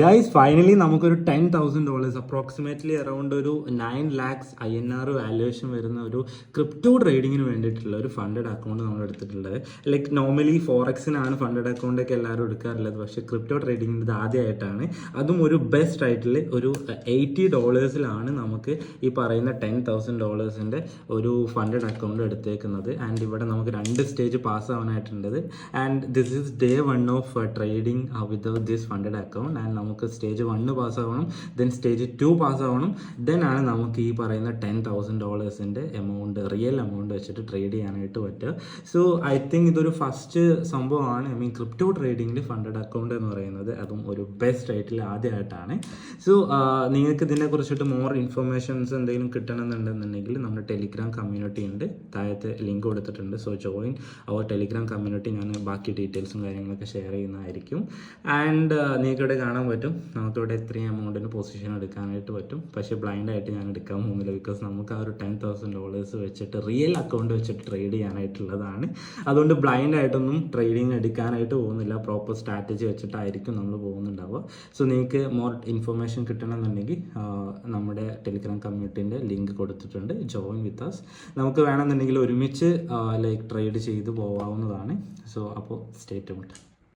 Guys finally നമുക്കൊരു $10,000 approximately around ഒരു 9 lakhs INR valuation വരുന്ന ഒരു ക്രിപ്റ്റോ ട്രേഡിങ്ങിന് വേണ്ടിയിട്ടുള്ള ഒരു ഫണ്ടഡ് അക്കൗണ്ട് നമ്മൾ എടുത്തിട്ടുള്ളത്. ലൈക്ക് നോർമലി ഫോറക്സിനാണ് ഫണ്ടഡ് അക്കൗണ്ട് ഒക്കെ എല്ലാവരും എടുക്കാറുള്ളത്, പക്ഷേ ക്രിപ്റ്റോ ട്രേഡിങ്ങിന് ഇത് ആദ്യമായിട്ടാണ്. അതും ഒരു ബെസ്റ്റ് ആയിട്ടുള്ള ഒരു $80 നമുക്ക് ഈ പറയുന്ന $10,000 ഒരു ഫണ്ടഡ് അക്കൗണ്ട് എടുത്തേക്കുന്നത്. ആൻഡ് ഇവിടെ നമുക്ക് 2 സ്റ്റേജ് പാസ്സാവാനായിട്ടുള്ളത്. And this is day 1 of trading with this funded account. And നമുക്ക് സ്റ്റേജ് 1 പാസ്സാവണം, ദെൻ സ്റ്റേജ് 2 പാസ്സാവണം, ദെൻ ആണ് നമുക്ക് ഈ പറയുന്ന $10,000 എമൗണ്ട്, റിയൽ എമൗണ്ട് വെച്ചിട്ട് ട്രേഡ് ചെയ്യാനായിട്ട് പറ്റുക. സോ ഐ തിങ്ക് ഇതൊരു ഫസ്റ്റ് സംഭവമാണ്. ഐ മീൻ ക്രിപ്റ്റോ ട്രേഡിങ്ങിൽ ഫണ്ടഡ് അക്കൗണ്ട് എന്ന് പറയുന്നത്, അതും ഒരു ബെസ്റ്റ് ആയിട്ടുള്ള ആദ്യമായിട്ടാണ്. സോ നിങ്ങൾക്ക് ഇതിനെക്കുറിച്ചിട്ട് മോർ ഇൻഫർമേഷൻസ് എന്തെങ്കിലും കിട്ടണമെന്നുണ്ടെന്നുണ്ടെങ്കിൽ നമ്മുടെ ടെലിഗ്രാം കമ്മ്യൂണിറ്റി ഉണ്ട്, താഴത്തെ ലിങ്ക് കൊടുത്തിട്ടുണ്ട്. So join our Telegram community. ഞാൻ ബാക്കി ഡീറ്റെയിൽസും കാര്യങ്ങളൊക്കെ ഷെയർ ചെയ്യുന്നതായിരിക്കും. ആൻഡ് നിങ്ങൾക്ക് ഇവിടെ കാണാൻ പറ്റും, നമുക്കിവിടെ ഇത്രയും എമൗണ്ടിന് പൊസിഷൻ എടുക്കാനായിട്ട് പറ്റും. പക്ഷേ ബ്ലൈൻഡായിട്ട് ഞാൻ എടുക്കാൻ പോകുന്നില്ല, ബിക്കോസ് നമുക്ക് ആ ഒരു $10,000 വെച്ചിട്ട് റിയൽ അക്കൗണ്ട് വെച്ചിട്ട് ട്രേഡ് ചെയ്യാനായിട്ടുള്ളതാണ്. അതുകൊണ്ട് ബ്ലൈൻഡായിട്ടൊന്നും ട്രേഡിങ് എടുക്കാനായിട്ട് പോകുന്നില്ല, പ്രോപ്പർ സ്ട്രാറ്റജി വെച്ചിട്ടായിരിക്കും നമ്മൾ പോകുന്നുണ്ടാവുക. സോ നിങ്ങൾക്ക് മോർ ഇൻഫർമേഷൻ കിട്ടണമെന്നുണ്ടെങ്കിൽ നമ്മുടെ ടെലിഗ്രാം കമ്മ്യൂണിറ്റീൻ്റെ ലിങ്ക് കൊടുത്തിട്ടുണ്ട്, ജോയിൻ വിത്ത് അസ്. നമുക്ക് വേണമെന്നുണ്ടെങ്കിൽ ഒരുമിച്ച് ലൈക്ക് ട്രേഡ് ചെയ്ത് പോകാവുന്നതാണ്. സോ അപ്പോൾ സ്റ്റേ ട്യൂൺഡ്.